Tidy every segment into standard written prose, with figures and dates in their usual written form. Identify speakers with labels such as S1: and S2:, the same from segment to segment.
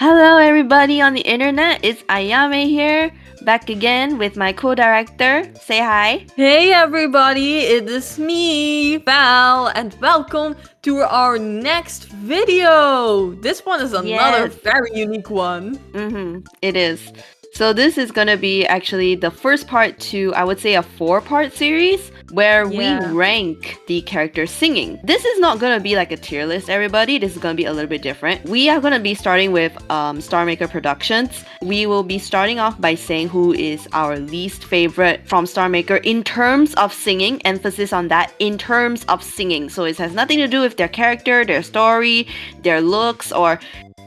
S1: Hello, everybody on the internet. It's Ayame here, back again with my co-director. Say hi.
S2: Hey everybody, it is me, Val, and welcome to our next video. This one is another
S1: Yes.
S2: very unique one.
S1: It is. So this is gonna be actually the first part to, I would say, a 4-part series where we
S2: Yeah.
S1: rank the characters singing. This is not gonna be like a tier list, everybody. This is gonna be a little bit different. We are gonna be starting with StarMaker Productions. We will be starting off by saying who is our least favorite from StarMaker in terms of singing. Emphasis on that, in terms of singing. So it has nothing to do with their character, their story, their looks, or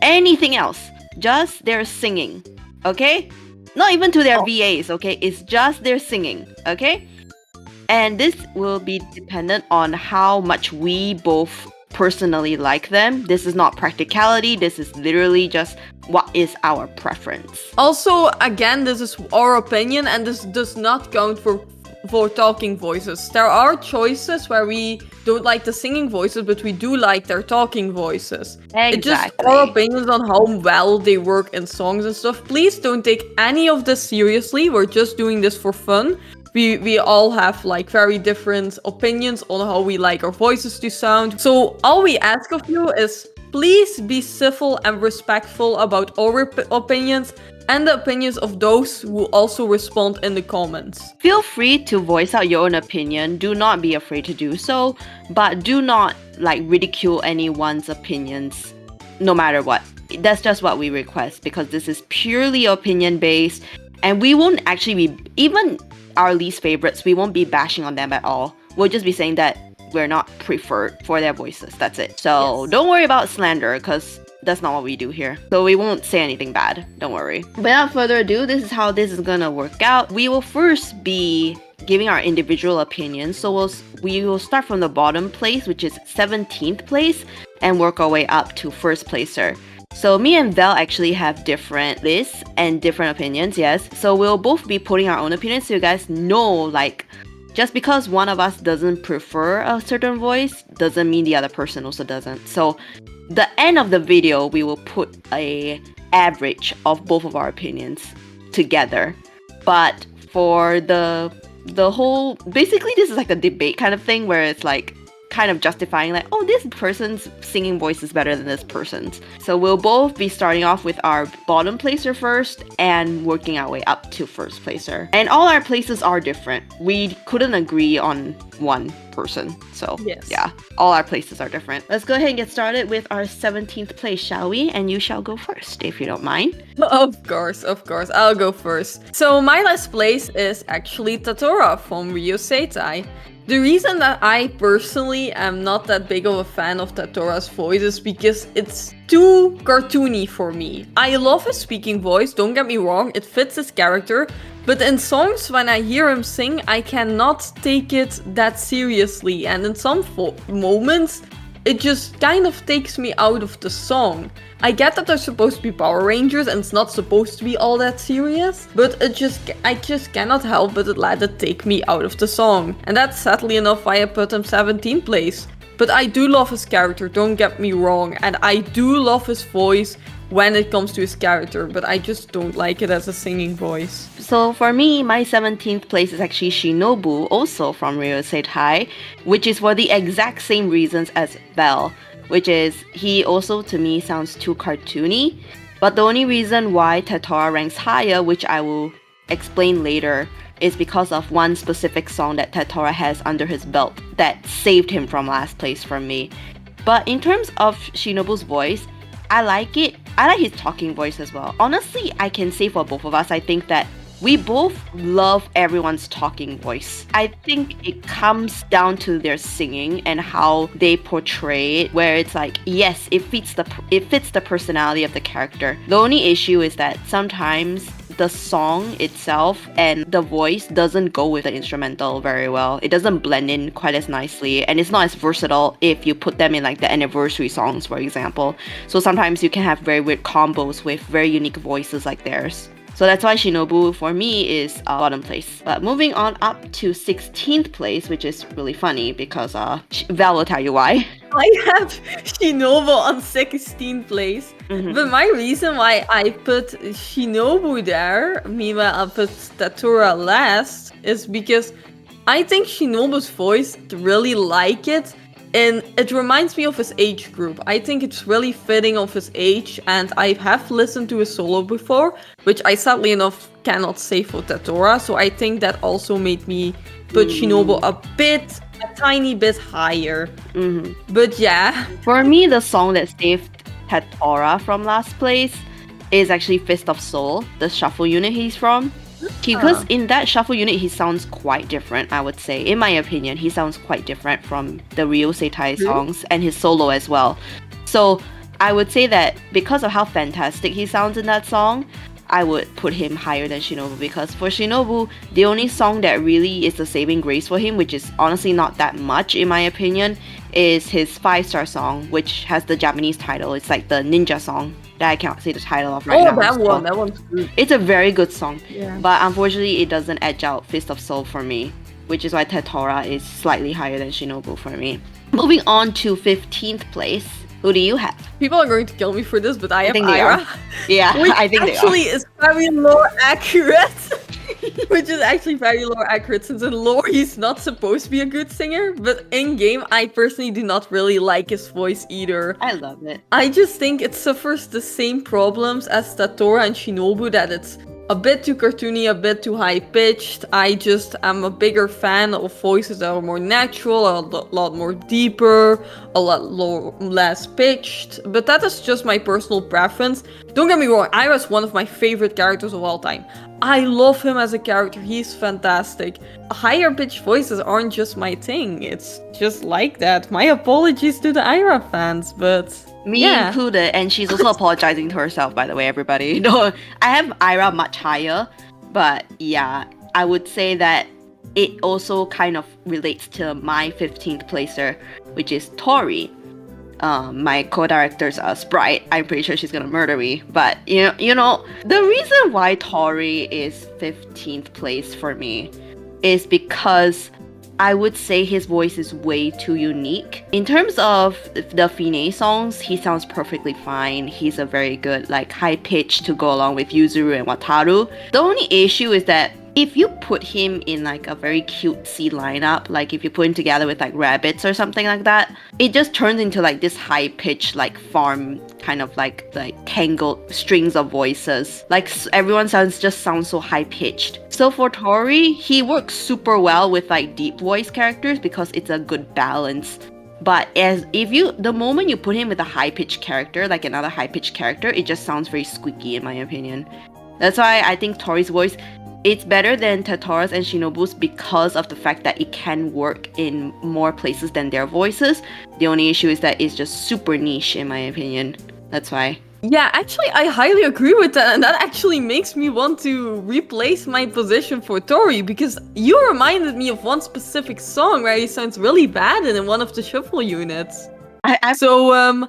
S1: anything else. Just their singing. Okay? Not even to their VAs, okay? It's just their singing, okay? And this will be dependent on how much we both personally like them. This is not practicality, this is literally just what is our preference.
S2: Also, again, this is our opinion and this does not count for talking voices. There are choices where we don't like the singing voices, but we do like their talking voices. It's just our opinions on how well they work in songs and stuff. Please don't take any of this seriously. We're just doing this for fun. We all have like very different opinions on how we like our voices to sound. So all we ask of you is please be civil and respectful about our opinions and the opinions of those who also respond in the comments.
S1: Feel free to voice out your own opinion. Do not be afraid to do so, but do not like ridicule anyone's opinions no matter what. That's just what we request because this is purely opinion based and we won't actually be, even our least favorites, we won't be bashing on them at all. We'll just be saying that we're not preferred for their voices. That's it. So Don't worry about slander because that's not what we do here. So we won't say anything bad. Don't worry. Without further ado, this is how this is gonna work out. We will first be giving our individual opinions. So we will start from the bottom place, which is 17th place, and work our way up to first placer. So me and Vel actually have different lists and different opinions, yes. So we'll both be putting our own opinions so you guys know, like, just because one of us doesn't prefer a certain voice doesn't mean the other person also doesn't. So the end of the video, we will put a average of both of our opinions together. But for the whole, basically this is like a debate kind of thing where it's like kind of justifying like, oh, this person's singing voice is better than this person's. So we'll both be starting off with our bottom placer first and working our way up to first placer. And all our places are different. We couldn't agree on one person. So yeah, all our places are different. Let's go ahead and get started with our 17th place, shall we? And you shall go first, if you don't mind.
S2: Of course, I'll go first. So my last place is actually Tatora from Ryo Seitai. The reason that I personally am not that big of a fan of Tatora's voice is because it's too cartoony for me. I love his speaking voice, don't get me wrong, it fits his character, but in songs when I hear him sing, I cannot take it that seriously, and in some moments, it just kind of takes me out of the song. I get that they're supposed to be Power Rangers and it's not supposed to be all that serious, but I just cannot help but let it take me out of the song. And that's sadly enough why I put him 17th place. But I do love his character, don't get me wrong, and I do love his voice when it comes to his character, but I just don't like it as a singing voice.
S1: So for me, my 17th place is actually Shinobu, also from Ryo Seitai, which is for the exact same reasons as Vel, which is he also to me sounds too cartoony. But the only reason why Tatora ranks higher, which I will explain later, is because of one specific song that Tatora has under his belt that saved him from last place from me. But in terms of Shinobu's voice, I like it. I like his talking voice as well. Honestly, I can say for both of us, I think that we both love everyone's talking voice. I think it comes down to their singing and how they portray it, where it's like, yes, it fits the personality of the character. The only issue is that sometimes the song itself and the voice doesn't go with the instrumental very well. It doesn't blend in quite as nicely, and it's not as versatile if you put them in like the anniversary songs, for example. So sometimes you can have very weird combos with very unique voices like theirs. So that's why Shinobu for me is bottom place. But moving on up to 16th place, which is really funny because Val will tell you why.
S2: I have Shinobu on 16th place.
S1: Mhm.
S2: But my reason why I put Shinobu there, meanwhile I put Tatura last, is because I think Shinobu's voice really like it. And it reminds me of his age group. I think it's really fitting of his age. And I have listened to his solo before, which I sadly enough cannot say for Tatora. So I think that also made me put Shinobu a tiny bit higher. But yeah.
S1: For me, the song that saved Tatora from last place is actually Fist of Soul, the shuffle unit he's from. Because in that shuffle unit, he sounds quite different, I would say. In my opinion, he sounds quite different from the Ryo Seitai songs and his solo as well. So I would say that because of how fantastic he sounds in that song, I would put him higher than Shinobu, because for Shinobu, the only song that really is the saving grace for him, which is honestly not that much in my opinion, is his 5-star song, which has the Japanese title. It's like the ninja song that I cannot say the title of right now.
S2: That one's good.
S1: It's a very good song,
S2: Yeah.
S1: but unfortunately it doesn't edge out Fist of Soul for me, which is why Tatora is slightly higher than Shinobu for me. Moving on to 15th place, who do you have?
S2: People are going to kill me for this, but I have
S1: think they
S2: Aira.
S1: are. Yeah,
S2: Which
S1: I think they are.
S2: actually is very lore accurate. Which is actually very lore accurate, since in lore he's not supposed to be a good singer, but in game I personally do not really like his voice either.
S1: I love it.
S2: I just think it suffers the same problems as Tatora and Shinobu, that it's a bit too cartoony, a bit too high-pitched. I just am a bigger fan of voices that are more natural, a lot more deeper, a lot less pitched. But that is just my personal preference. Don't get me wrong, Aira's one of my favorite characters of all time. I love him as a character, he's fantastic. Higher pitched voices aren't just my thing, it's just like that. My apologies to the Aira fans, but...
S1: Me included, and she's also apologizing to herself, by the way, everybody. No, I have Aira much higher, but yeah, I would say that it also kind of relates to my 15th placer, which is Tori. My co-director's Sprite. I'm pretty sure she's gonna murder me, but you know, the reason why Tori is 15th place for me is because I would say his voice is way too unique. In terms of the Fine songs, he sounds perfectly fine. He's a very good, like, high pitch to go along with Yuzuru and Wataru. The only issue is that if you put him in like a very cutesy lineup, like if you put him together with like rabbits or something like that, it just turns into like this high pitched like farm kind of like tangled strings of voices. Like everyone sounds so high pitched. So for Tori, he works super well with like deep voice characters because it's a good balance. But the moment you put him with a high pitched character, like another high pitched character, it just sounds very squeaky in my opinion. That's why I think Tori's voice, it's better than Tatora's and Shinobu's because of the fact that it can work in more places than their voices. The only issue is that it's just super niche in my opinion. That's why.
S2: Yeah, actually, I highly agree with that, and that actually makes me want to replace my position for Tori, because you reminded me of one specific song where he sounds really bad in one of the shuffle units. I'm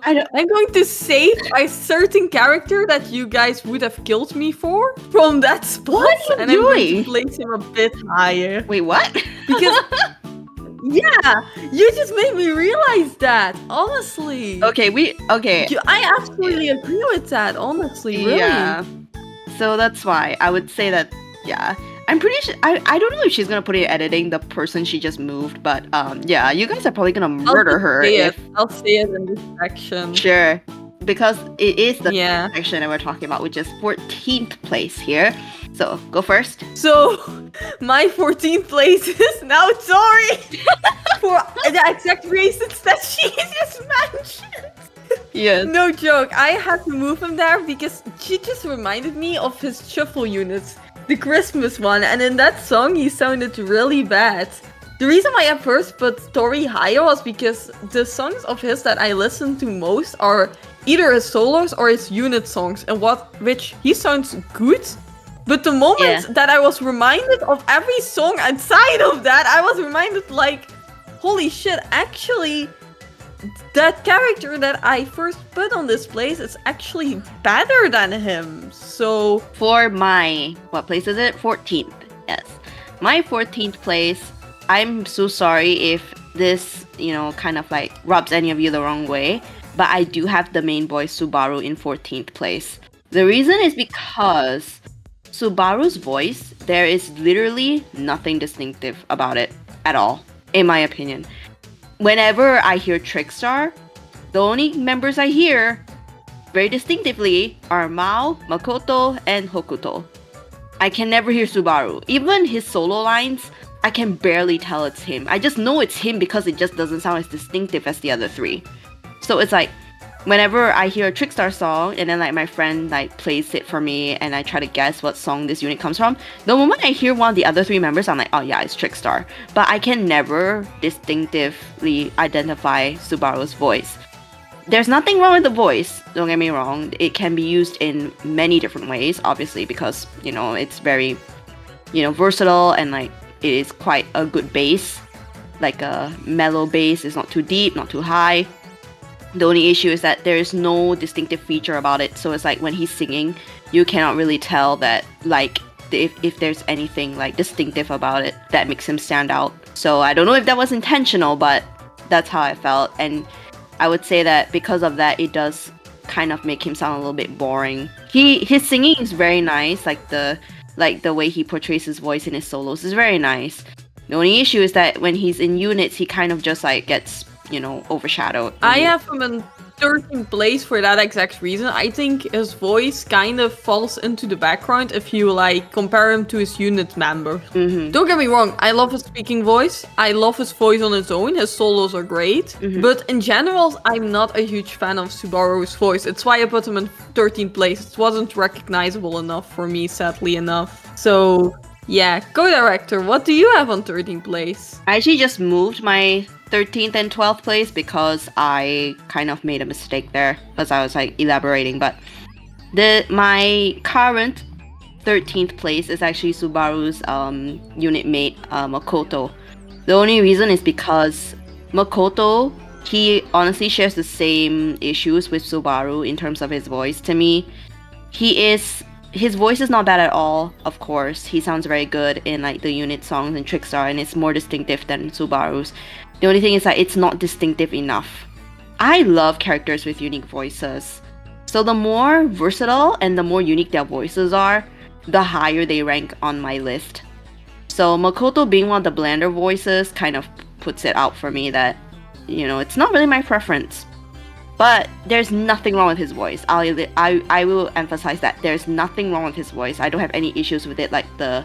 S2: going to save a certain character that you guys would have killed me for from that spot.
S1: What are you
S2: and
S1: doing?
S2: I'm going to place him a bit higher.
S1: Wait, what?
S2: Because, yeah, you just made me realize that, honestly.
S1: Okay.
S2: I absolutely agree with that, honestly, really.
S1: Yeah. So that's why I would say that, yeah. I'm pretty sure, I don't know if she's gonna put in editing the person she just moved, but yeah, you guys are probably gonna murder her.
S2: I'll say it in this section.
S1: Sure, because it is the
S2: Yeah.
S1: section that we're talking about, which is 14th place here. So go first.
S2: So my 14th place is now Tori for the exact reasons that she just mentioned.
S1: Yes.
S2: No joke, I had to move him there because she just reminded me of his shuffle units. The Christmas one, and in that song he sounded really bad. The reason why I first put Tori higher was because the songs of his that I listen to most are either his solos or his unit songs, and which he sounds good. But the moment that I was reminded of every song outside of that, I was reminded like, holy shit, actually that character that I first put on this place is actually better than him. So
S1: for my, what place is it? 14th. Yes. My 14th place, I'm so sorry if this, kind of like rubs any of you the wrong way, but I do have the main boy Subaru in 14th place. The reason is because Subaru's voice, there is literally nothing distinctive about it at all, in my opinion. Whenever I hear Trickstar, the only members I hear very distinctively are Mao, Makoto, and Hokuto. I can never hear Subaru. Even his solo lines, I can barely tell it's him. I just know it's him because it just doesn't sound as distinctive as the other three. So it's like, whenever I hear a Trickstar song and then like my friend like plays it for me and I try to guess what song this unit comes from, the moment I hear one of the other three members, I'm like, oh yeah, it's Trickstar. But I can never distinctively identify Subaru's voice. There's nothing wrong with the voice, don't get me wrong. It can be used in many different ways, obviously, because, it's very, versatile and like it is quite a good bass. Like a mellow bass, is not too deep, not too high. The only issue is that there is no distinctive feature about it. So it's like when he's singing, you cannot really tell that like if there's anything like distinctive about it that makes him stand out. So I don't know if that was intentional, but that's how I felt. And I would say that because of that, it does kind of make him sound a little bit boring. His singing is very nice, like the way he portrays his voice in his solos is very nice. The only issue is that when he's in units, he kind of just like gets, overshadowed.
S2: I have him in 13th place for that exact reason. I think his voice kind of falls into the background if you like compare him to his unit member. Don't get me wrong, I love his speaking voice. I love his voice on its own. His solos are great. But in general, I'm not a huge fan of Subaru's voice. It's why I put him in 13th place. It wasn't recognizable enough for me, sadly enough. So yeah, co-director, what do you have on 13th place?
S1: I actually just moved my 13th and 12th place because I kind of made a mistake there as I was like elaborating, but my current 13th place is actually Subaru's unit mate Makoto. The only reason is because Makoto, he honestly shares the same issues with Subaru in terms of his voice. To me, his voice is not bad at all, of course. He sounds very good in like the unit songs and Trickstar, and it's more distinctive than Subaru's. The only thing is that it's not distinctive enough. I love characters with unique voices. So the more versatile and the more unique their voices are, the higher they rank on my list. So Makoto being one of the blander voices kind of puts it out for me that, it's not really my preference. But there's nothing wrong with his voice. I will emphasize that there's nothing wrong with his voice. I don't have any issues with it like the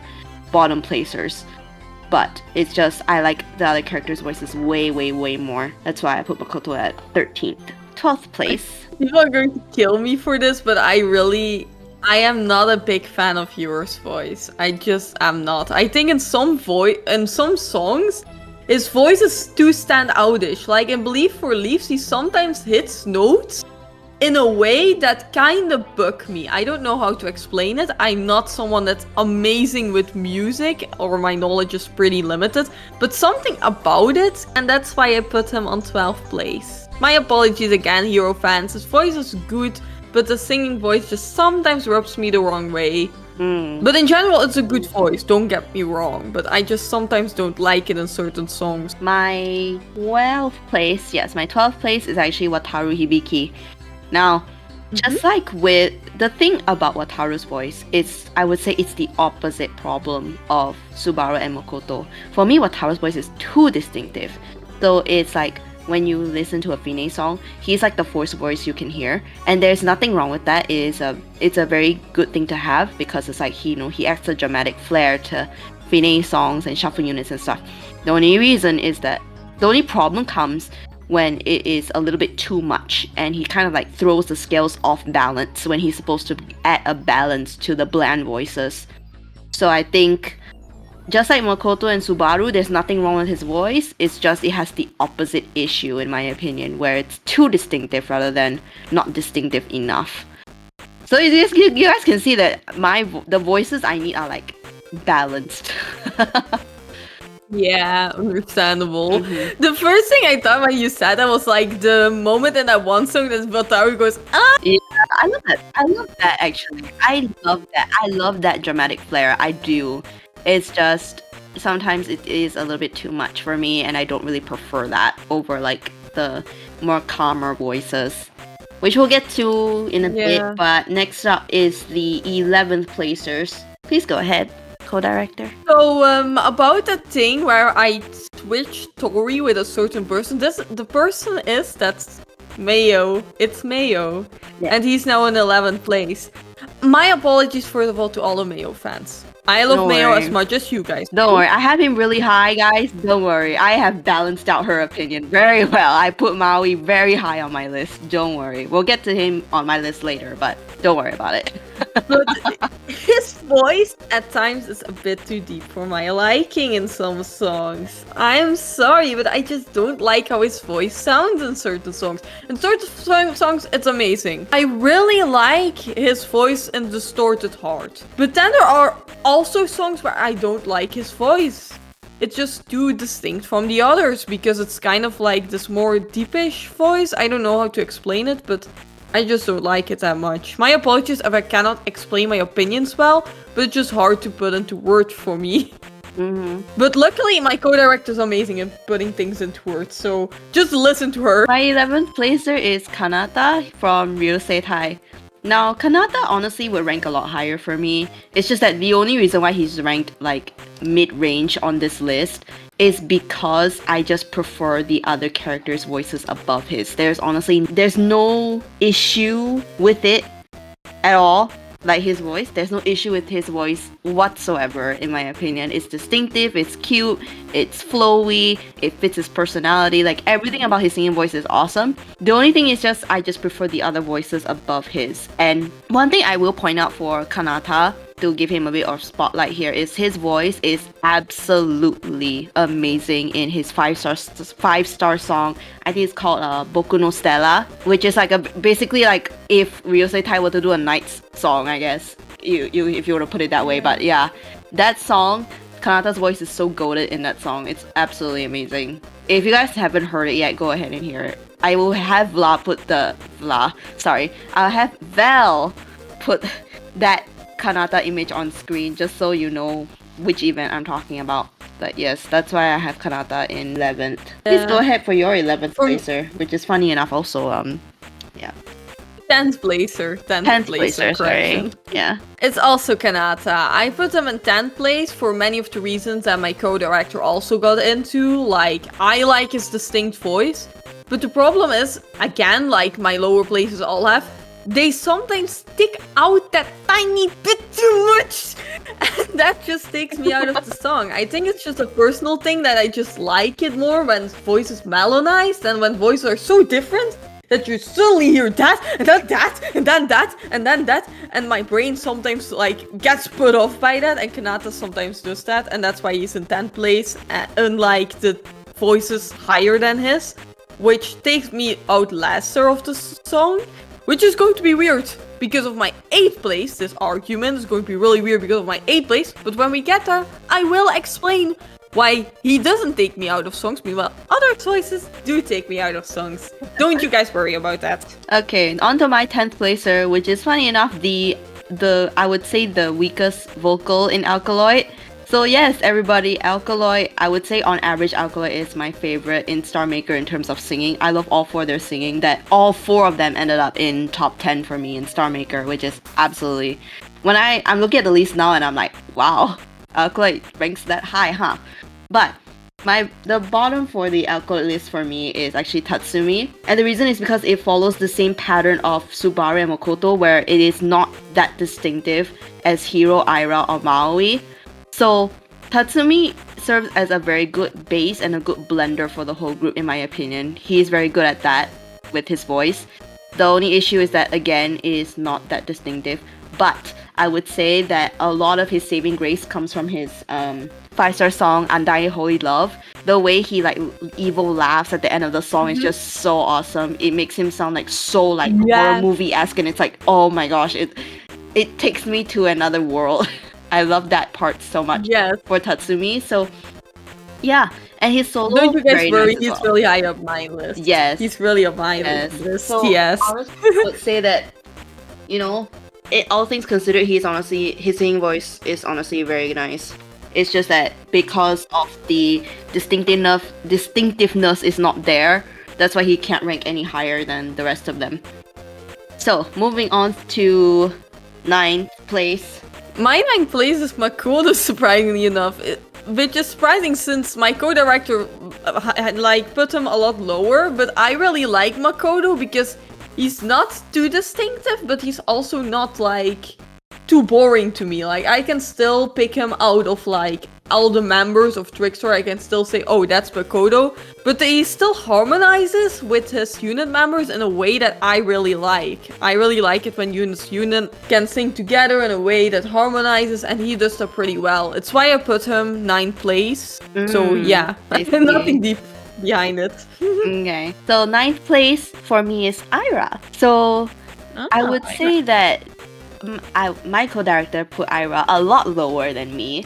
S1: bottom placers. But it's just, I like the other characters' voices way, way, way more. That's why I put Makoto at 13th. 12th place.
S2: People are going to kill me for this, but I am not a big fan of Hero's voice. I just am not. I think in some songs, his voice is too stand-outish. Like in Believe for Leaves, he sometimes hits notes in a way that kind of bug me. I don't know how to explain it. I'm not someone that's amazing with music, or my knowledge is pretty limited, but something about it, and that's why I put him on 12th place. My apologies again, Hero fans. His voice is good, but the singing voice just sometimes rubs me the wrong way. But in general, it's a good voice, don't get me wrong, but I just sometimes don't like it in certain songs.
S1: My 12th place is actually Wataru Hibiki. Now, just like with the thing about Wataru's voice, I would say it's the opposite problem of Subaru and Makoto. For me, Wataru's voice is too distinctive. So it's like when you listen to a Fine song, he's like the first voice you can hear, and there's nothing wrong with that. It's a very good thing to have because it's like he adds a dramatic flair to Fine songs and shuffle units and stuff. The only problem comes when it is a little bit too much and he kind of like throws the scales off balance when he's supposed to add a balance to the bland voices. So I think just like Makoto and Subaru, there's nothing wrong with his voice. It's just it has the opposite issue in my opinion, where it's too distinctive rather than not distinctive enough. So you guys can see that the voices I need are like balanced.
S2: Yeah, understandable. The first thing I thought when you said that was like the moment in that one song that Wataru goes, ah!
S1: Yeah, I love that actually. I love that dramatic flair. I do. It's just sometimes it is a little bit too much for me, and I don't really prefer that over like the more calmer voices, which we'll get to in a bit. But next up is the 11th placers. Please go ahead, co-director.
S2: So about that thing where I switched Tori with a certain person, the person is that's Mayo. It's Mayo, and he's now in 11th place. My apologies first of all to all the Mayo fans. I love Mayo as much as you guys.
S1: Don't worry, I have him really high, guys. Don't worry, I have balanced out her opinion very well. I put Maui very high on my list. Don't worry, we'll get to him on my list later, but don't worry about it.
S2: But his voice at times is a bit too deep for my liking in some songs. I'm sorry, but I just don't like how his voice sounds in certain songs. In certain songs, it's amazing. I really like his voice in Distorted Heart. But then there are also songs where I don't like his voice. It's just too distinct from the others because it's kind of like this more deepish voice. I don't know how to explain it, but I just don't like it that much. My apologies if I cannot explain my opinions well, but it's just hard to put into words for me. But luckily, my co-director is amazing at putting things into words, so just listen to her.
S1: My 11th placer is Kanata from Ryusei Tai. Now, Kanata honestly would rank a lot higher for me. It's just that the only reason why he's ranked like mid-range on this list is because I just prefer the other characters' voices above his. There's no issue with it at all. Like his voice, there's no issue with his voice whatsoever, in my opinion. It's distinctive, it's cute, it's flowy, it fits his personality. Like everything about his singing voice is awesome. The only thing is just I just prefer the other voices above his. And one thing I will point out for Kanata, to give him a bit of spotlight here, is his voice is absolutely amazing in his five-star song. I think it's called Boku no Stella, which is like basically like if Ryusei Tai were to do a Knights song, I guess, if you were to put it that way. But yeah, that song, Kanata's voice is so goated in that song. It's absolutely amazing. If you guys haven't heard it yet, go ahead and hear it. I will have I'll have Val put that Kanata image on screen just so you know which event I'm talking about. But yes, that's why I have Kanata in 11th. Please go ahead for your 11th placer, which is funny enough also,
S2: 10th placer. 10th placer,
S1: sorry. Yeah.
S2: It's also Kanata. I put him in 10th place for many of the reasons that my co-director also got into. Like, I like his distinct voice. But the problem is, again, like my lower places all have, they sometimes stick out that tiny bit too much. And that just takes me out of the song. I think it's just a personal thing that I just like it more when voice is melonized than when voices are so different that you suddenly hear that, and then that, and then that, and then that. And my brain sometimes like gets put off by that, and Kanata sometimes does that. And that's why he's in 10th place, unlike the voices higher than his, which takes me out lesser of the song. Which is going to be weird because of my 8th place. This argument is going to be really weird because of my 8th place. But when we get there, I will explain why he doesn't take me out of songs. Meanwhile, other choices do take me out of songs. Don't you guys worry about that.
S1: Okay, on to my 10th placer, which is funny enough, the I would say the weakest vocal in Alkaloid. So yes, everybody, Alkaloid, I would say on average, Alkaloid is my favorite in STARMAKER in terms of singing. I love all four of their singing, that all four of them ended up in top 10 for me in STARMAKER, which is absolutely... When I'm looking at the list now and I'm like, wow, Alkaloid ranks that high, huh? But the bottom for the Alkaloid list for me is actually Tatsumi. And the reason is because it follows the same pattern of Subaru and Makoto, where it is not that distinctive as Hiro, Aira, or Maui. So Tatsumi serves as a very good base and a good blender for the whole group, in my opinion. He is very good at that with his voice. The only issue is that, again, it is not that distinctive. But I would say that a lot of his saving grace comes from his 5-star song, Undying Holy Love. The way he like evil laughs at the end of the song is just so awesome. It makes him sound like so like horror movie-esque, and it's like, oh my gosh, it takes me to another world. I love that part so much for Tatsumi. So yeah, and his solo.
S2: Don't you guys worry,
S1: nice
S2: he's really high up my list.
S1: Yes,
S2: he's really up my list.
S1: So
S2: yes,
S1: honestly, I would say that, you know, all things considered, his singing voice is honestly very nice. It's just that because of the distinctiveness is not there, that's why he can't rank any higher than the rest of them. So, moving on to 9th place.
S2: My 9th place is Makoto, surprisingly enough. Which is surprising since my co-director had put him a lot lower, but I really like Makoto because he's not too distinctive, but he's also not too boring to me. I can still pick him out of all the members of Trickster. I can still say, oh, that's Makoto, but he still harmonizes with his unit members in a way that I really like. I really like it when unit can sing together in a way that harmonizes, and he does that pretty well. It's why I put him 9th place. So yeah, nothing deep behind it.
S1: Okay, so 9th place for me is Ira. So I would say that my co-director put Ira a lot lower than me.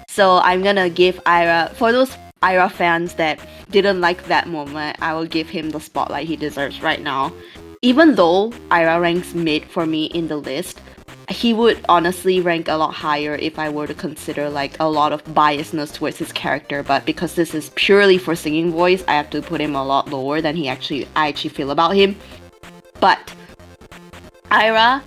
S1: So I'm gonna give Ira, for those Ira fans that didn't like that moment, I will give him the spotlight he deserves right now. Even though Ira ranks mid for me in the list, he would honestly rank a lot higher if I were to consider a lot of biasness towards his character, but because this is purely for singing voice, I have to put him a lot lower than I actually feel about him. But Ira,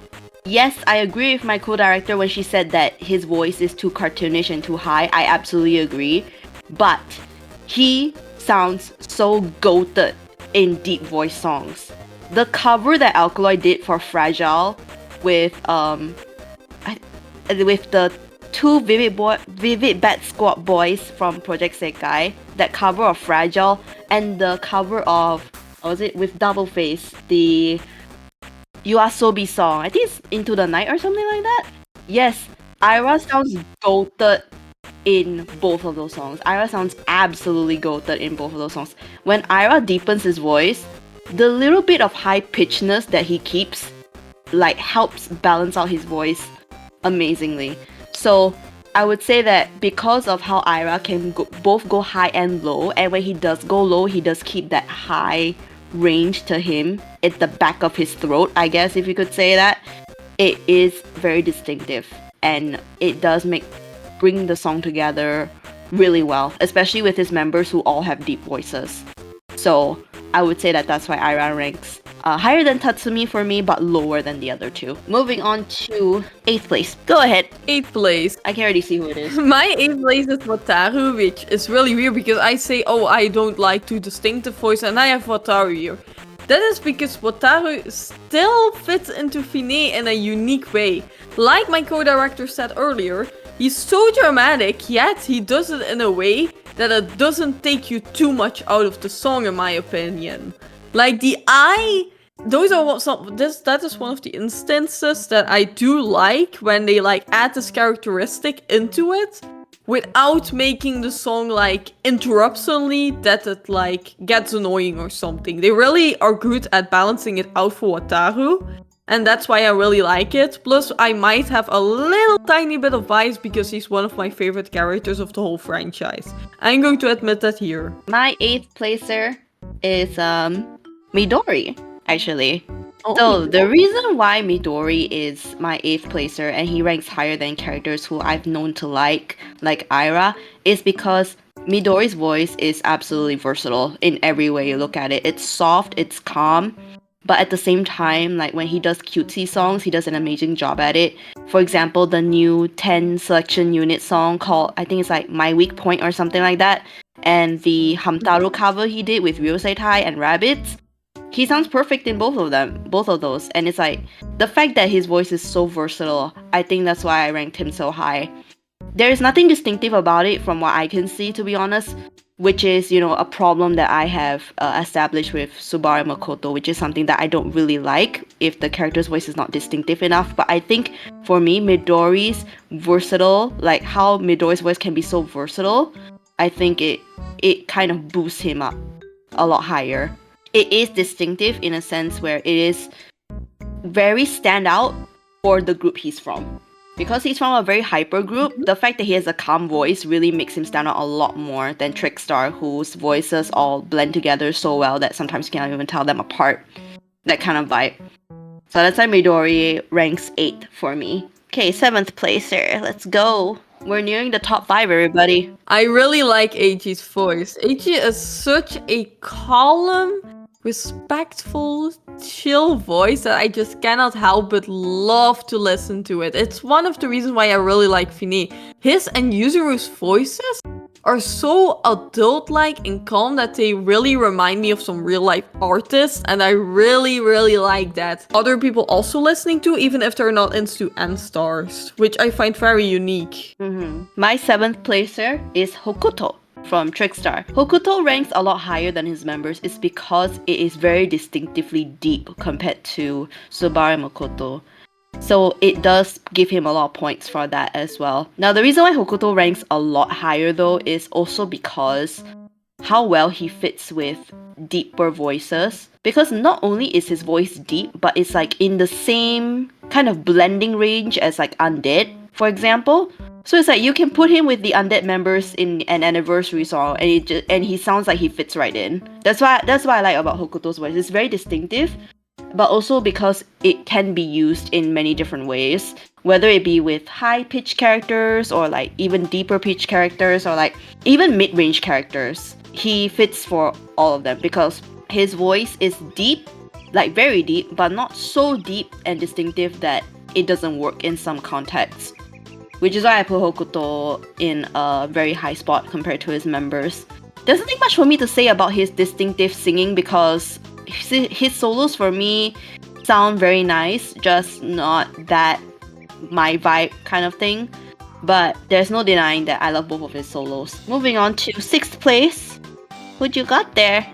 S1: yes, I agree with my co-director when she said that his voice is too cartoonish and too high. I absolutely agree. But he sounds so goated in deep voice songs. The cover that Alkaloid did for Fragile with the two Vivid Bat Squad boys from Project Sekai, that cover of Fragile, and the cover of, what was it, with Double Face, the Yuasobi song. I think it's Into the Night or something like that. Yes, Ira sounds goated in both of those songs. Ira sounds absolutely goated in both of those songs. When Ira deepens his voice, the little bit of high pitchedness that he keeps helps balance out his voice amazingly. So I would say that because of how Ira can both go high and low, and when he does go low, he does keep that high range to him at the back of his throat, I guess, if you could say that. It is very distinctive, and it does bring the song together really well, especially with his members who all have deep voices. So I would say that that's why Ira ranks higher than Tatsumi for me, but lower than the other two. Moving on to 8th place. Go ahead.
S2: 8th place.
S1: I can already see who it is.
S2: My 8th place is Wataru, which is really weird because I say, oh, I don't like too distinctive voice, and I have Wataru here. That is because Wataru still fits into Fine in a unique way. Like my co-director said earlier, he's so dramatic, yet he does it in a way that it doesn't take you too much out of the song, in my opinion. That is one of the instances that I do like when they add this characteristic into it without making the song interrupt suddenly that it gets annoying or something. They really are good at balancing it out for Wataru, and that's why I really like it. Plus, I might have a little tiny bit of bias because he's one of my favorite characters of the whole franchise. I'm going to admit that here.
S1: My 8th placer is Midori, actually.
S2: Oh,
S1: so the reason why Midori is my 8th placer and he ranks higher than characters who I've known to like Ira, is because Midori's voice is absolutely versatile in every way you look at it. It's soft, it's calm, but at the same time, when he does cutesy songs, he does an amazing job at it. For example, the new 10 selection unit song called, I think it's My Weak Point or something like that, and the Hamtaro cover he did with Ryosei Tai and Rabbids. He sounds perfect in both of those, and it's the fact that his voice is so versatile, I think that's why I ranked him so high. There is nothing distinctive about it from what I can see, to be honest, which is, a problem that I have established with Subaru Makoto, which is something that I don't really like if the character's voice is not distinctive enough. But I think for me, Midori's versatile, how Midori's voice can be so versatile, I think it kind of boosts him up a lot higher. It is distinctive in a sense where it is very standout for the group he's from. Because he's from a very hyper group, the fact that he has a calm voice really makes him stand out a lot more than Trickstar, whose voices all blend together so well that sometimes you can't even tell them apart. That kind of vibe. So that's why Midori ranks 8th for me. Okay, 7th placer. Let's go. We're nearing the top 5, everybody.
S2: I really like AG's voice. AG is such a calm, respectful, chill voice that I just cannot help but love to listen to it. It's one of the reasons why I really like Finet. His and Yuzuru's voices are so adult-like and calm that they really remind me of some real-life artists, and I really, really like that. Other people also listening to, even if they're not into N-Stars, which I find very unique.
S1: My 7th placer is Hokuto from Trickstar. Hokuto ranks a lot higher than his members is because it is very distinctively deep compared to Subaru Makoto. So it does give him a lot of points for that as well. Now the reason why Hokuto ranks a lot higher though is also because how well he fits with deeper voices. Because not only is his voice deep, but it's like in the same kind of blending range as like Undead, for example. So it's like you can put him with the Undead members in an anniversary song and he sounds like he fits right in. That's what I like about Hokuto's voice. It's very distinctive, but also because it can be used in many different ways, whether it be with high pitch characters or like even deeper pitch characters or like even mid-range characters. He fits for all of them because his voice is deep, like very deep, but not so deep and distinctive that it doesn't work in some contexts. Which is why I put Hokuto in a very high spot compared to his members. There's nothing much for me to say about his distinctive singing because his solos for me sound very nice, just not that my vibe kind of thing. But there's no denying that I love both of his solos. Moving on to 6th place. Who'd you got there?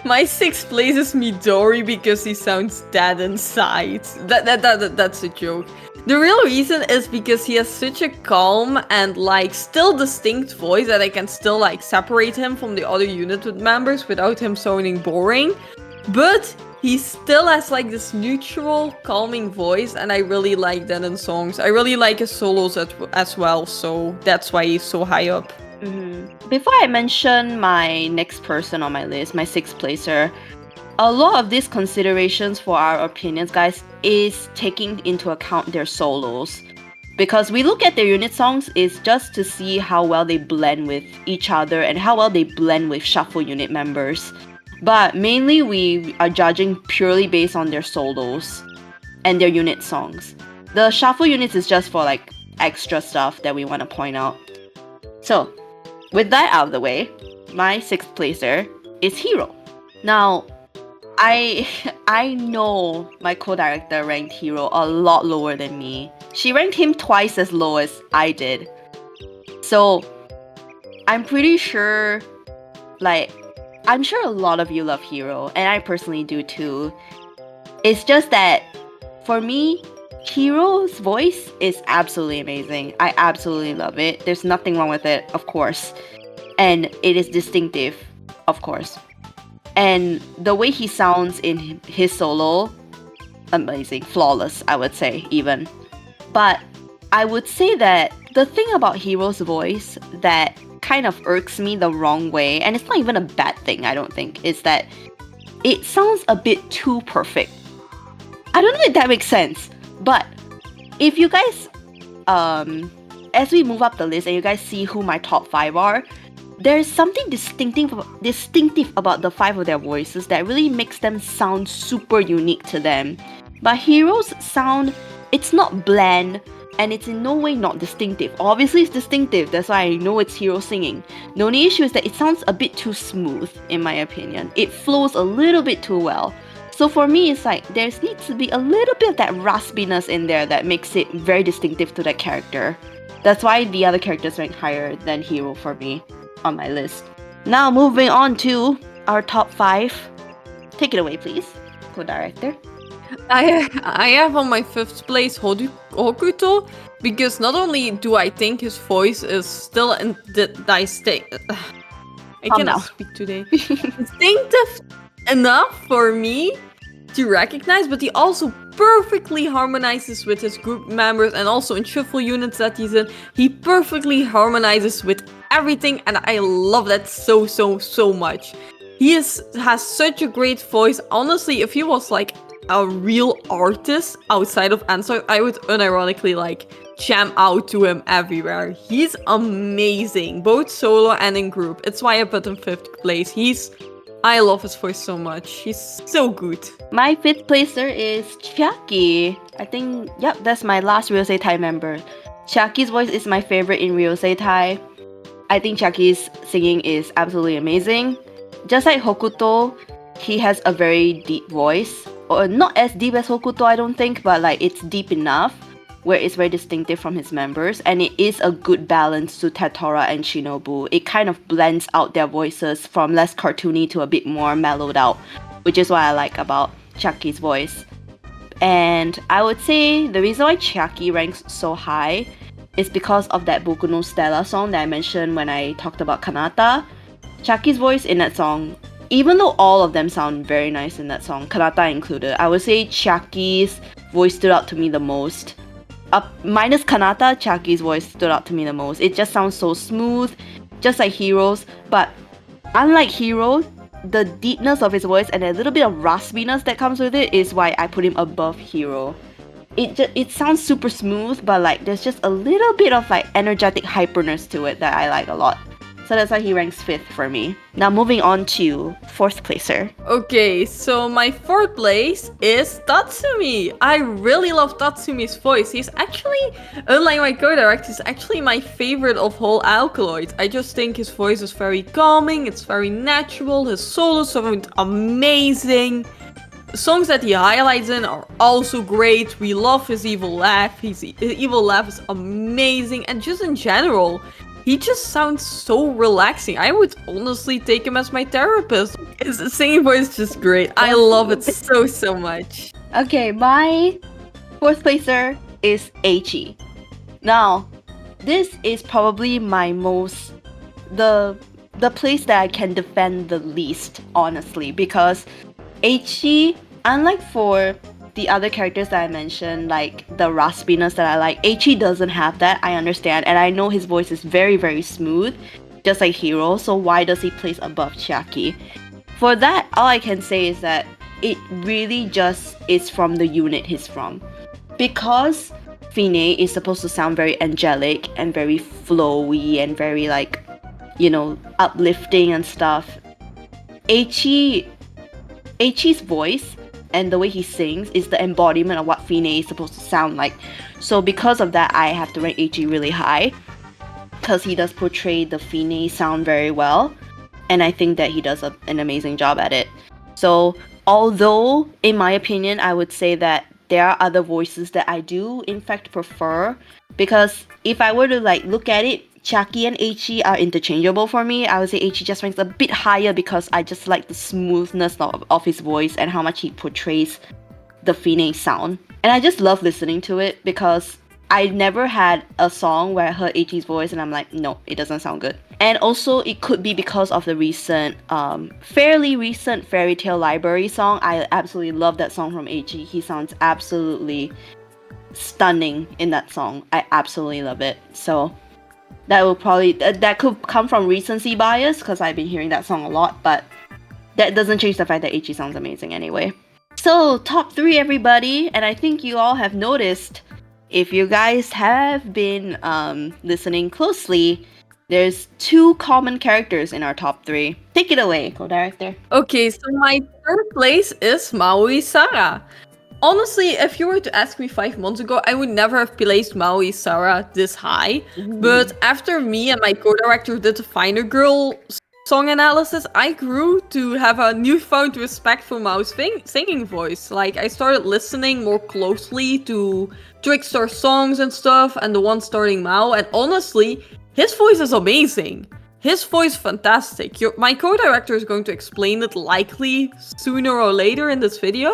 S2: My 6th place is Midori because he sounds dead inside. That's a joke. The real reason is because he has such a calm and like still distinct voice that I can still like separate him from the other unit members without him sounding boring. But he still has like this neutral, calming voice, and I really like that in songs. I really like his solos as well, so that's why he's so high up.
S1: Before I mention my next person on my list, my 6th placer, a lot of these considerations for our opinions, guys, is taking into account their solos. Because we look at their unit songs is just to see how well they blend with each other and how well they blend with shuffle unit members. But mainly we are judging purely based on their solos and their unit songs. The shuffle units is just for like extra stuff that we want to point out. So, with that out of the way, my 6th placer is Hiro. Now, I know my co-director ranked Hiro a lot lower than me. She ranked him twice as low as I did. So, I'm pretty sure, I'm sure a lot of you love Hiro, and I personally do too. It's just that, for me, Hiro's voice is absolutely amazing. I absolutely love it. There's nothing wrong with it, of course. And it is distinctive, of course. And the way he sounds in his solo, amazing, flawless, I would say, even. But I would say that the thing about Hiro's voice that kind of irks me the wrong way, and it's not even a bad thing, I don't think, is that it sounds a bit too perfect. I don't know if that makes sense, but if you guys, as we move up the list and you guys see who my top 5 are, there's something distinctive about the 5 of their voices that really makes them sound super unique to them. But Hiro's sound, it's not bland, and it's in no way not distinctive. Obviously it's distinctive, that's why I know it's Hiro singing. The only issue is that it sounds a bit too smooth, in my opinion. It flows a little bit too well. So for me, it's like, there needs to be a little bit of that raspiness in there that makes it very distinctive to that character. That's why the other characters rank higher than Hiro for me on my list. Now moving on to our top 5. Take it away, please, co-director.
S2: I have on my 5th place Hokuto because not only do I think his voice is still in I cannot speak today. Distinctive enough for me to recognize, but he also perfectly harmonizes with his group members and also in shuffle units that he's in. He perfectly harmonizes with everything, and I love that so much. He has such a great voice. Honestly, if he was like a real artist outside of Ensemble, I would unironically like jam out to him everywhere. He's amazing, both solo and in group. It's why I put him 5th place. I love his voice so much. He's so good.
S1: My 5th placer is Chiaki. I think, yep, that's my last Ryosei Tai member. Chiaki's voice is my favorite in Ryosei Tai. I think Chiaki's singing is absolutely amazing. Just like Hokuto, he has a very deep voice. Or not as deep as Hokuto, I don't think, but like it's deep enough where it's very distinctive from his members, and it is a good balance to Tatora and Shinobu. It kind of blends out their voices from less cartoony to a bit more mellowed out, which is what I like about Chiaki's voice. And I would say the reason why Chiaki ranks so high is because of that Boku no Stella song that I mentioned when I talked about Kanata. Chiaki's voice in that song, even though all of them sound very nice in that song, Kanata included, I would say Chiaki's voice stood out to me the most. Minus Kanata, Chiaki's voice stood out to me the most. It just sounds so smooth, just like Hero's, but unlike Hero, the deepness of his voice and a little bit of raspiness that comes with it is why I put him above Hero. It sounds super smooth, but like there's just a little bit of like energetic hyperness to it that I like a lot. So that's why he ranks 5th for me. Now moving on to 4th placer.
S2: Okay, so my 4th place is Tatsumi. I really love Tatsumi's voice. He's actually, unlike my co-director, he's actually my favorite of whole Alkaloid. I just think his voice is very calming, it's very natural, his solos sound amazing. The songs that he highlights in are also great. We love his evil laugh. His evil laugh is amazing, and just in general, he just sounds so relaxing. I would honestly take him as my therapist. His singing voice is just great. I love it so much.
S1: Okay, my 4th placer is Eiichi. Now, this is probably my most the place that I can defend the least, honestly, because Eiichi, unlike for the other characters that I mentioned, like the raspiness that I like, Eiichi doesn't have that. I understand, and I know his voice is very smooth, just like Hero, so why does he place above Chiaki? For that, all I can say is that it really just is from the unit he's from. Because Fine is supposed to sound very angelic and very flowy and very like, you know, uplifting and stuff, Eiichi's voice and the way he sings is the embodiment of what Fine is supposed to sound like. So because of that, I have to rank Eiichi really high, because he does portray the Fine sound very well, and I think that he does an amazing job at it. So although, in my opinion, I would say that there are other voices that I do in fact prefer, because if I were to like look at it, Chiaki and Eiichi are interchangeable for me. I would say Eiichi just ranks a bit higher because I just like the smoothness of his voice and how much he portrays the Fine sound. And I just love listening to it because I never had a song where I heard Eiichi's voice and I'm like, no, it doesn't sound good. And also, it could be because of the recent, fairly recent Fairy Tale Library song. I absolutely love that song from Eiichi. He sounds absolutely stunning in that song. I absolutely love it. So that will probably, that could come from recency bias because I've been hearing that song a lot, but that doesn't change the fact that Eiichi sounds amazing anyway. So top 3, everybody, and I think you all have noticed, if you guys have been listening closely, there's 2 common characters in our top 3. Take it away, co-director.
S2: Okay, so my 3rd place is Maui Sara. Honestly, if you were to ask me 5 months ago, I would never have placed Maui Sara this high. But after me and my co-director did the Finer Girl song analysis, I grew to have a newfound respect for Mau's singing voice. Like, I started listening more closely to Trickstar songs and stuff, and the one starting Mao, and honestly, his voice is amazing. His voice fantastic. My co-director is going to explain it likely sooner or later in this video.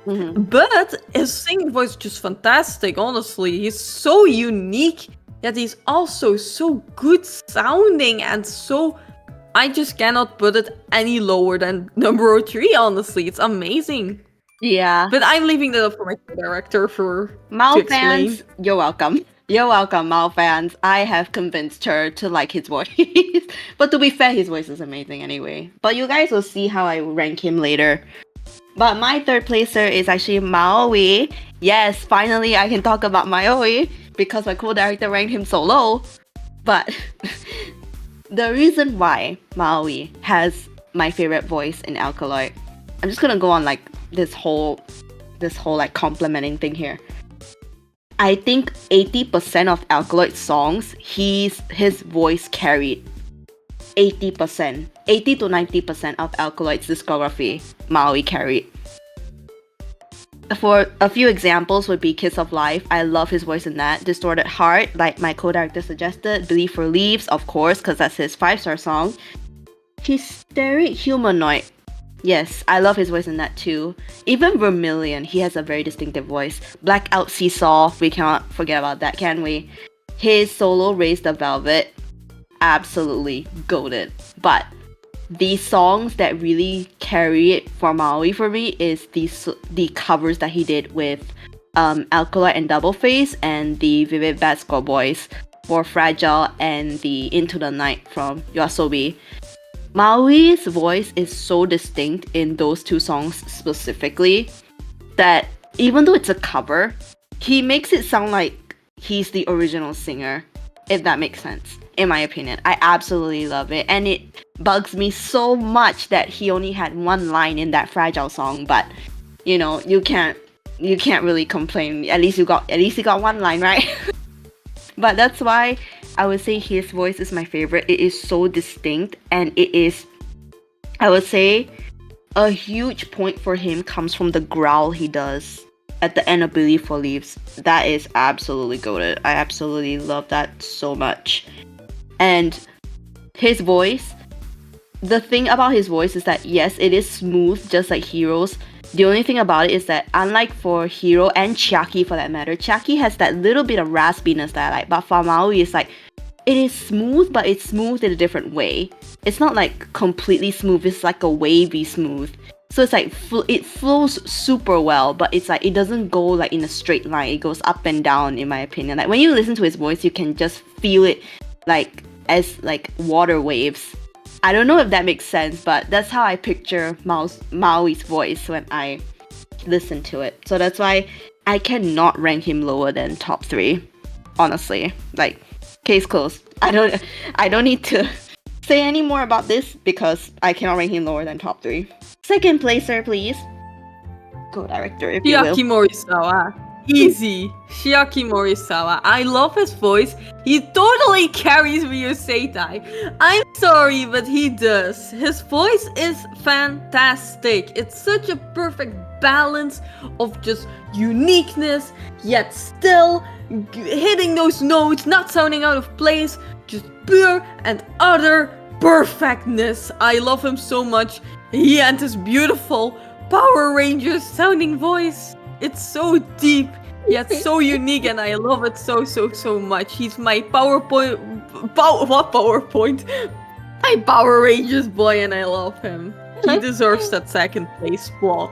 S2: But his singing voice is just fantastic, honestly. He's so unique, yet he's also so good sounding and so... I just cannot put it any lower than number 3, honestly. It's amazing.
S1: Yeah.
S2: But I'm leaving that up for my co-director
S1: Mao fans, you're welcome. You're welcome, Mao fans. I have convinced her to like his voice. But to be fair, his voice is amazing anyway. But you guys will see how I rank him later. But my 3rd placer is actually Maui. Yes, finally I can talk about Maui. because my co-director ranked him so low. But the reason why Maui has my favorite voice in Alkaloid, I'm just gonna go on like this whole like complimenting thing here. I think 80% of Alkaloid songs, his voice carried. 80%. 80 to 90% of Alkaloid's discography, Maui carried. For a few examples would be Kiss of Life. I love his voice in that. Distorted Heart, like my co-director suggested. Believe for Leaves, of course, because that's his 5-star song. Hysteric Humanoid. Yes, I love his voice in that too. Even Vermilion, he has a very distinctive voice. Blackout Seesaw, we cannot forget about that, can we? His solo Raise the Velvet, absolutely goated. But the songs that really carry it for Maui for me is the covers that he did with Alkaloid and Double Face and the Vivid Bad Score Boys for Fragile and the Into the Night from Yoasobi. Maui's voice is so distinct in those two songs specifically that even though it's a cover, he makes it sound like he's the original singer, if that makes sense, in my opinion. I absolutely love it, and it bugs me so much that he only had one line in that Fragile song, but you know, you can't really complain. At least he got one line, right? But that's why I would say his voice is my favorite. It is so distinct, and it is, I would say, a huge point for him comes from the growl he does at the end of Believe for Leaves. That is absolutely goated. I absolutely love that so much. And his voice, the thing about his voice is that yes, it is smooth just like Hero's. The only thing about it is that unlike for Hero and Chiaki for that matter, Chiaki has that little bit of raspiness that I like, but for Maui it's like, it is smooth, but it's smooth in a different way. It's not like completely smooth, it's like a wavy smooth. So it's like, it flows super well, but it's like, it doesn't go like in a straight line, it goes up and down in my opinion. Like when you listen to his voice, you can just feel it like as like water waves. I don't know if that makes sense, but that's how I picture Maui's voice when I listen to it. So that's why I cannot rank him lower than top 3. Honestly, like, case closed. I don't need to say any more about this because I cannot rank him lower than top 3. Second placer, please. Co-director, if you will.
S2: Chiaki Morisawa. Easy. Chiaki Morisawa. I love his voice. He totally carries Ryuseitai. I'm sorry, but he does. His voice is fantastic. It's such a perfect balance of just uniqueness, yet still hitting those notes, not sounding out of place. Just pure and utter perfectness. I love him so much. He and his beautiful Power Rangers sounding voice. It's so deep, yet so unique, and I love it so much. He's my PowerPoint? My Power Rangers boy, and I love him. He deserves that second place spot.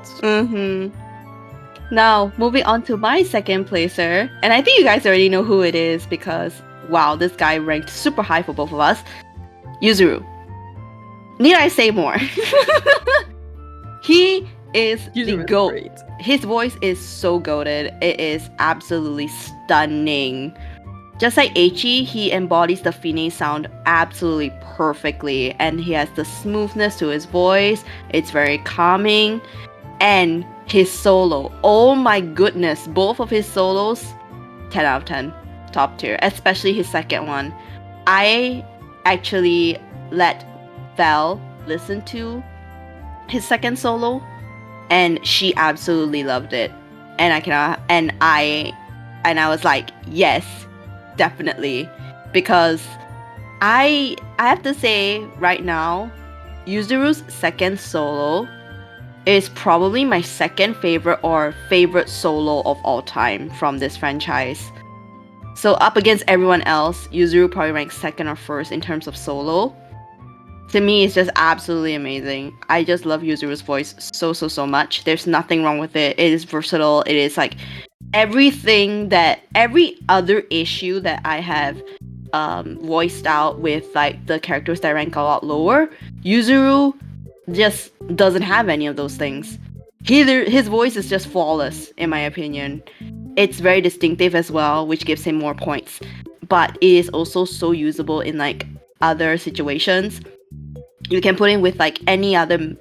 S1: Now, moving on to my second placer, and I think you guys already know who it is because, wow, this guy ranked super high for both of us. Yuzuru. Need I say more? He is the GOAT. Great. His voice is so goated. It is absolutely stunning. Just like Eiichi, he embodies the Fine sound absolutely perfectly, and he has the smoothness to his voice. It's very calming. And his solo, oh my goodness, both of his solos, 10 out of 10, top tier, especially his second one. I actually let Val listen to his second solo, and she absolutely loved it. And I was like, yes, definitely, because I have to say right now, Yuzuru's second solo is probably my second favorite or favorite solo of all time from this franchise. So up against everyone else, Yuzuru probably ranks second or first in terms of solo. To me, it's just absolutely amazing. I just love Yuzuru's voice so much. There's nothing wrong with it. It is versatile. It is like every other issue that I have voiced out with like the characters that rank a lot lower, Yuzuru just doesn't have any of those things. His voice is just flawless in my opinion. It's very distinctive as well, which gives him more points. But it is also so usable in like other situations. You can put him with like any other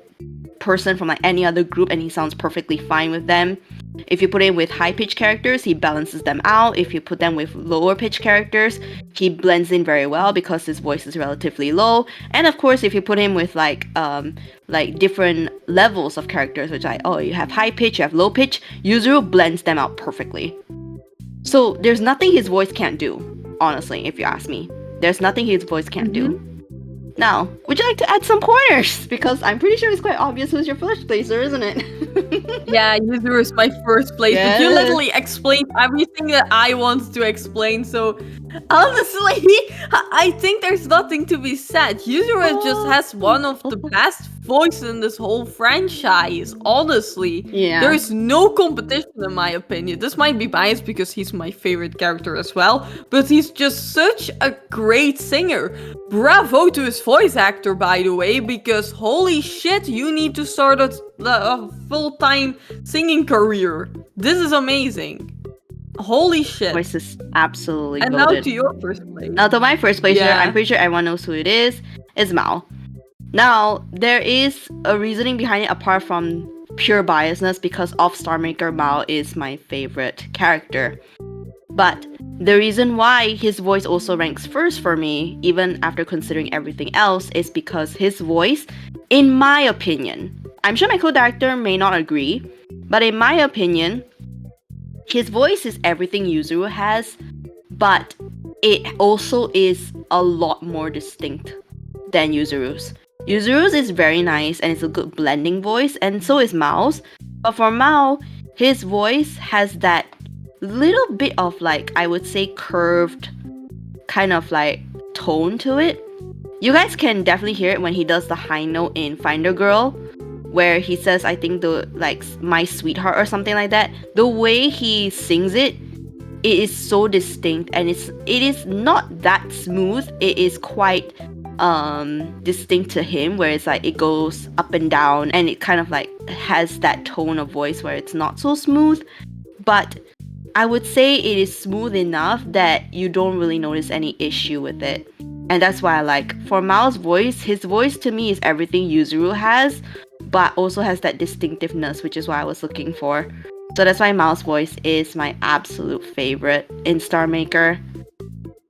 S1: person from like any other group and he sounds perfectly fine with them. If you put him with high-pitched characters, he balances them out. If you put them with lower-pitched characters, he blends in very well because his voice is relatively low. And of course, if you put him with like different levels of characters, which you have high pitch, you have low pitch, Yuzuru blends them out perfectly. So there's nothing his voice can't do, honestly, if you ask me. There's nothing his voice can't do. Now, would you like to add some pointers? Because I'm pretty sure it's quite obvious who's your first placer, isn't it?
S2: Yeah, Yuzuru is my first place.
S1: Yes.
S2: But you literally explained everything that I want to explain. So honestly, I think there's nothing to be said. Yuzuru just has one of the best voices in this whole franchise. Honestly,
S1: Yeah.
S2: there is no competition in my opinion. This might be biased because he's my favorite character as well, but he's just such a great singer. Bravo to his voice actor, by the way, because holy shit, you need to start a full-time singing career. This is amazing. Holy shit.
S1: Voice is absolutely
S2: And
S1: golden.
S2: now to your first place.
S1: Now to my first placer,
S2: Yeah.
S1: I'm pretty sure everyone knows who it is Mao. Now, there is a reasoning behind it apart from pure biasness because of STARMAKER, Mao is my favorite character. But the reason why his voice also ranks first for me, even after considering everything else, is because his voice, in my opinion, I'm sure my co-director may not agree, but in my opinion, his voice is everything Yuzuru has, but it also is a lot more distinct than Yuzuru's. Yuzuru's is very nice and it's a good blending voice, and so is Mao's. But for Mao, his voice has that little bit of like, I would say, curved kind of like tone to it. You guys can definitely hear it when he does the high note in Finder Girl, where he says, I think the like my sweetheart or something like that. The way he sings it, it is so distinct and it is not that smooth. It is quite distinct to him, where it's like it goes up and down and it kind of like has that tone of voice where it's not so smooth, but I would say it is smooth enough that you don't really notice any issue with it. And that's why I like for Mao's voice, his voice to me is everything Yuzuru has, but also has that distinctiveness, which is what I was looking for. So that's why Mao's voice is my absolute favorite in STARMAKER.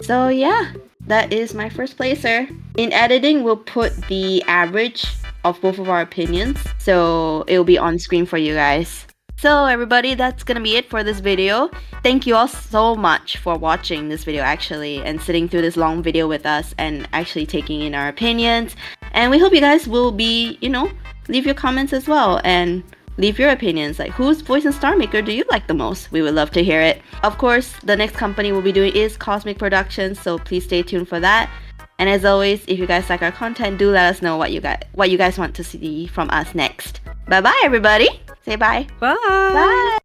S1: So yeah, that is my first placer. In editing, we'll put the average of both of our opinions, so it'll be on screen for you guys. So everybody, that's gonna be it for this video. Thank you all so much for watching this video actually, and sitting through this long video with us and actually taking in our opinions. And we hope you guys will be, leave your comments as well and leave your opinions, like whose voice in STARMAKER do you like the most? We would love to hear it. Of course, the next company we'll be doing is Cosmic Productions, so please stay tuned for that. And as always, if you guys like our content, do let us know what you guys want to see from us next. Bye bye everybody. Say bye.
S2: Bye.
S1: Bye.